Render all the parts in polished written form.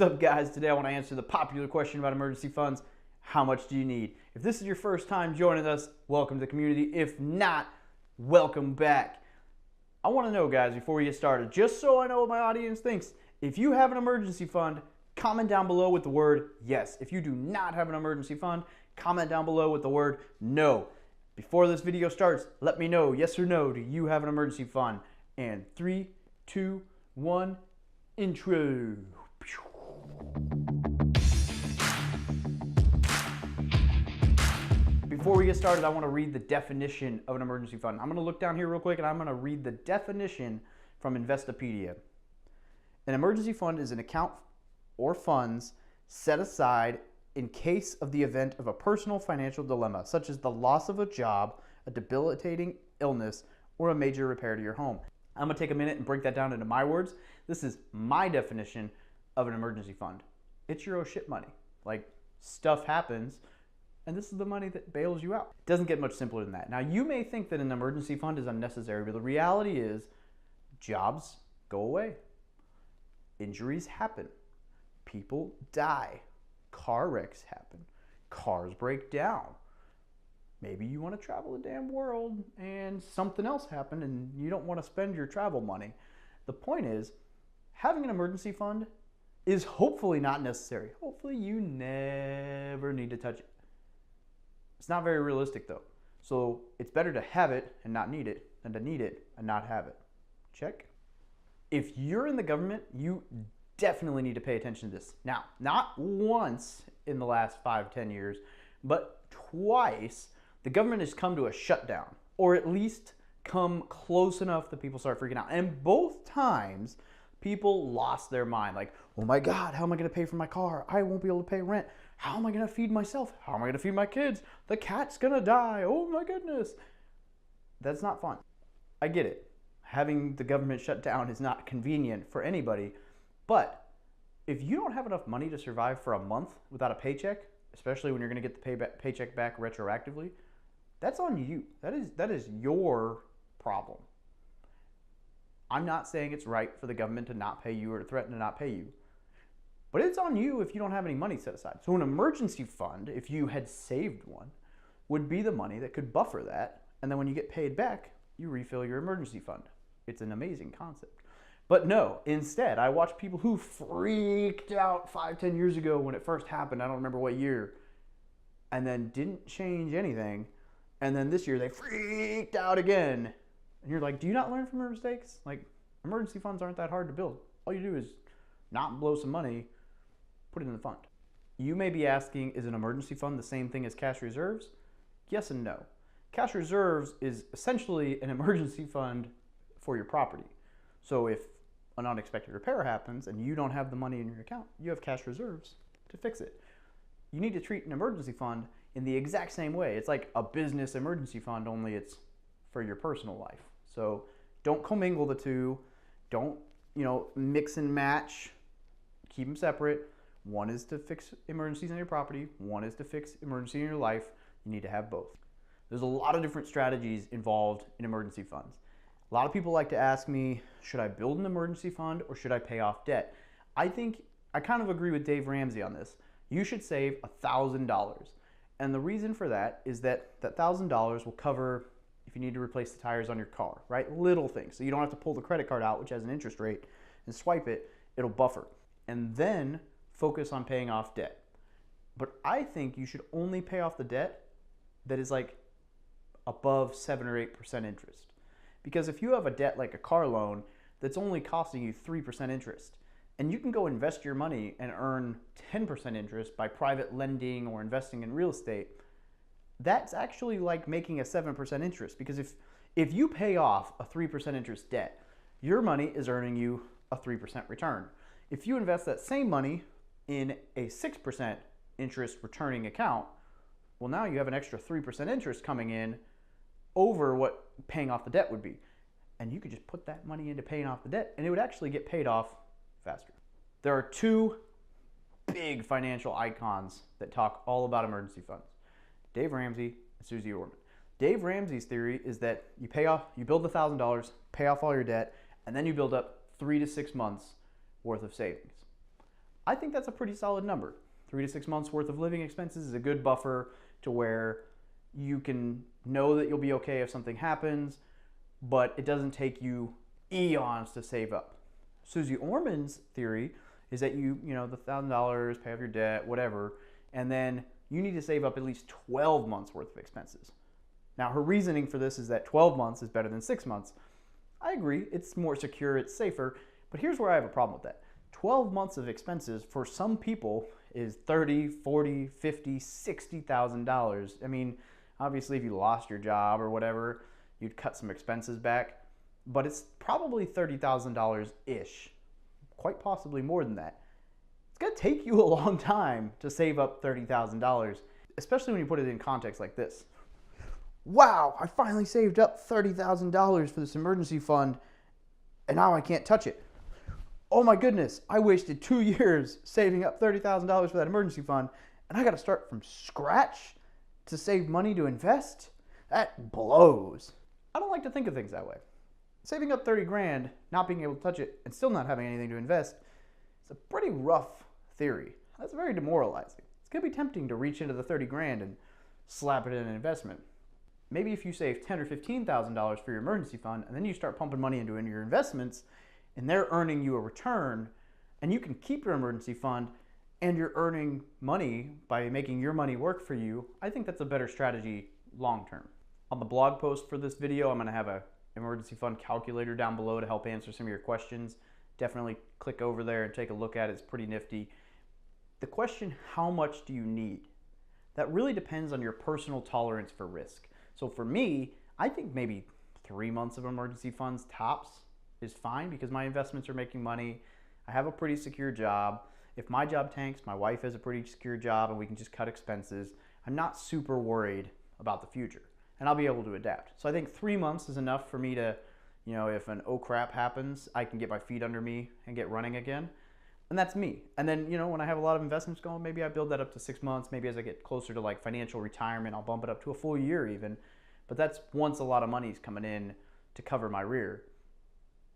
What's up, guys? Today I want to answer the popular question about emergency funds. How much do you need? If this is your first time joining us, welcome to the community. If not, welcome back. I want to know, guys, before we get started, just so I know what my audience thinks, if you have an emergency fund, comment down below with the word yes. If you do not have an emergency fund, comment down below with the word no. Before this video starts, let me know, yes or no, do you have an emergency fund? And 3, 2, 1, intro. Before we get started, I want to read the definition of an emergency fund. I'm going to look down here real quick and I'm going to read the definition from Investopedia. An emergency fund is an account or funds set aside in case of the event of a personal financial dilemma, such as the loss of a job, a debilitating illness, or a major repair to your home. I'm going to take a minute and break that down into my words. This is my definition of an emergency fund. It's your oh shit money. Like, stuff happens, and this is the money that bails you out. It doesn't get much simpler than that. Now, you may think that an emergency fund is unnecessary, but the reality is jobs go away. Injuries happen. People die. Car wrecks happen. Cars break down. Maybe you want to travel the damn world and something else happened and you don't want to spend your travel money. The point is, having an emergency fund is hopefully not necessary. Hopefully you never need to touch it. It's not very realistic though. So it's better to have it and not need it than to need it and not have it. Check. If you're in the government, you definitely need to pay attention to this. Now, not once in the last 5-10 years, but twice, the government has come to a shutdown, or at least come close enough that people start freaking out. And both times, people lost their mind. Like, oh my God, how am I going to pay for my car? I won't be able to pay rent. How am I going to feed myself? How am I going to feed my kids? The cat's going to die. Oh my goodness. That's not fun. I get it. Having the government shut down is not convenient for anybody. But if you don't have enough money to survive for a month without a paycheck, especially when you're going to get the paycheck back retroactively, that's on you. That is your problem. I'm not saying it's right for the government to not pay you or to threaten to not pay you, but it's on you if you don't have any money set aside. So an emergency fund, if you had saved one, would be the money that could buffer that, and then when you get paid back, you refill your emergency fund. It's an amazing concept. But no, instead, I watch people who freaked out 5-10 years ago when it first happened, I don't remember what year, and then didn't change anything, and then this year they freaked out again. And you're like, do you not learn from your mistakes? Like, emergency funds aren't that hard to build. All you do is not blow some money, put it in the fund. You may be asking, is an emergency fund the same thing as cash reserves? Yes and no. Cash reserves is essentially an emergency fund for your property. So if an unexpected repair happens and you don't have the money in your account, you have cash reserves to fix it. You need to treat an emergency fund in the exact same way. It's like a business emergency fund, only it's for your personal life. So don't commingle the two. Don't, mix and match. Keep them separate. One is to fix emergencies on your property. One is to fix emergency in your life. You need to have both. There's a lot of different strategies involved in emergency funds. A lot of people like to ask me, should I build an emergency fund or should I pay off debt? I think I kind of agree with Dave Ramsey on this. You should save $1,000. And the reason for that is that $1,000 will cover if you need to replace the tires on your car, right? Little things. So you don't have to pull the credit card out, which has an interest rate, and swipe it. It'll buffer. And then focus on paying off debt. But I think you should only pay off the debt that is like above 7 or 8% interest. Because if you have a debt like a car loan that's only costing you 3% interest, and you can go invest your money and earn 10% interest by private lending or investing in real estate, that's actually like making a 7% interest. Because if you pay off a 3% interest debt, your money is earning you a 3% return. If you invest that same money in a 6% interest returning account, well, now you have an extra 3% interest coming in over what paying off the debt would be. And you could just put that money into paying off the debt and it would actually get paid off faster. There are two big financial icons that talk all about emergency funds: Dave Ramsey and Susie Orman. Dave Ramsey's theory is that you build $1,000, pay off all your debt, and then you build up 3 to 6 months worth of savings. I think that's a pretty solid number. 3 to 6 months worth of living expenses is a good buffer to where you can know that you'll be okay if something happens, but it doesn't take you eons to save up. Susie Orman's theory is that the $1,000, pay off your debt, whatever, and then you need to save up at least 12 months worth of expenses. Now, her reasoning for this is that 12 months is better than 6 months. I agree, it's more secure, it's safer, but here's where I have a problem with that. 12 months of expenses for some people is $30,000, $40,000, $50,000, $60,000. I mean, obviously if you lost your job or whatever, you'd cut some expenses back, but it's probably $30,000-ish, quite possibly more than that. It's gonna take you a long time to save up $30,000, especially when you put it in context like this. Wow, I finally saved up $30,000 for this emergency fund, and now I can't touch it. Oh my goodness, I wasted 2 years saving up $30,000 for that emergency fund, and I gotta start from scratch to save money to invest? That blows. I don't like to think of things that way. Saving up 30 grand, not being able to touch it, and still not having anything to invest, is a pretty rough theory. That's very demoralizing. It's gonna be tempting to reach into the 30 grand and slap it in an investment. Maybe if you save $10,000 or $15,000 for your emergency fund, and then you start pumping money into your investments, and they're earning you a return, and you can keep your emergency fund, and you're earning money by making your money work for you, I think that's a better strategy long term. On the blog post for this video, I'm gonna have an emergency fund calculator down below to help answer some of your questions. Definitely click over there and take a look at it. It's pretty nifty. The question, how much do you need? That really depends on your personal tolerance for risk. So for me, I think maybe 3 months of emergency funds tops is fine because my investments are making money. I have a pretty secure job. If my job tanks, my wife has a pretty secure job and we can just cut expenses. I'm not super worried about the future and I'll be able to adapt. So I think 3 months is enough for me to, if an oh crap happens, I can get my feet under me and get running again. And that's me. And then, when I have a lot of investments going, maybe I build that up to 6 months. Maybe as I get closer to like financial retirement, I'll bump it up to a full year even. But that's once a lot of money's coming in to cover my rear.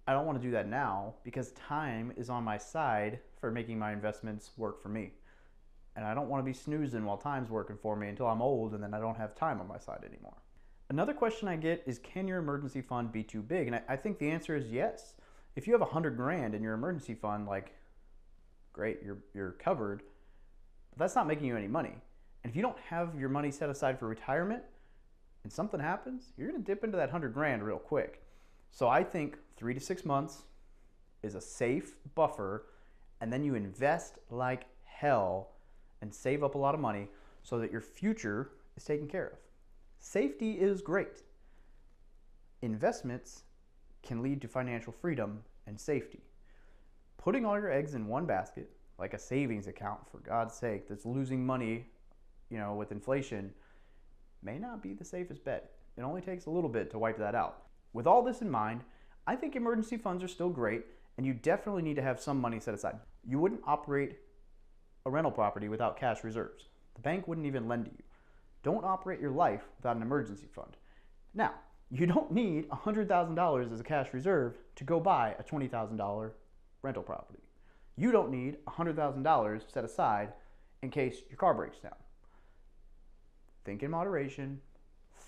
I don't want to do that now because time is on my side for making my investments work for me. And I don't want to be snoozing while time's working for me until I'm old and then I don't have time on my side anymore. Another question I get is, can your emergency fund be too big? And I think the answer is yes. If you have 100 grand in your emergency fund, great, you're covered, but that's not making you any money. And if you don't have your money set aside for retirement and something happens, you're gonna dip into that 100 grand real quick. So I think 3 to 6 months is a safe buffer, and then you invest like hell and save up a lot of money so that your future is taken care of. Safety is great. Investments can lead to financial freedom and safety. Putting all your eggs in one basket, like a savings account, for God's sake, that's losing money, with inflation, may not be the safest bet. It only takes a little bit to wipe that out. With all this in mind, I think emergency funds are still great, and you definitely need to have some money set aside. You wouldn't operate a rental property without cash reserves. The bank wouldn't even lend to you. Don't operate your life without an emergency fund. Now, you don't need $100,000 as a cash reserve to go buy a $20,000 rental property. You don't need $100,000 set aside in case your car breaks down. Think in moderation,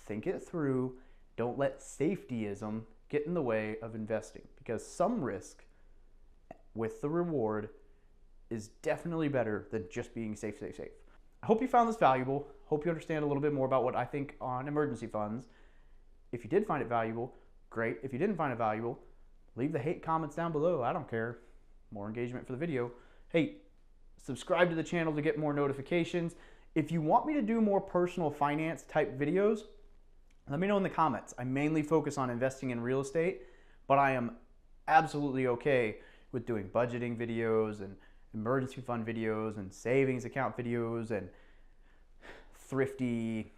think it through. Don't let safetyism get in the way of investing, because some risk with the reward is definitely better than just being safe. I hope you found this valuable. Hope you understand a little bit more about what I think on emergency funds. If you did find it valuable, great. If you didn't find it valuable, leave the hate comments down below. I don't care. More engagement for the video. Hey, subscribe to the channel to get more notifications. If you want me to do more personal finance type videos, let me know in the comments. I mainly focus on investing in real estate, but I am absolutely okay with doing budgeting videos and emergency fund videos and savings account videos and thrifty,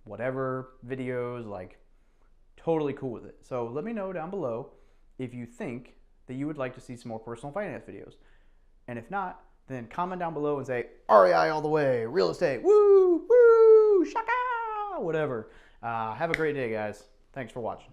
whatever videos, totally cool with it. So let me know down below if you think that you would like to see some more personal finance videos. And if not, then comment down below and say, REI all the way, real estate, woo, woo, shaka, whatever. Have a great day, guys. Thanks for watching.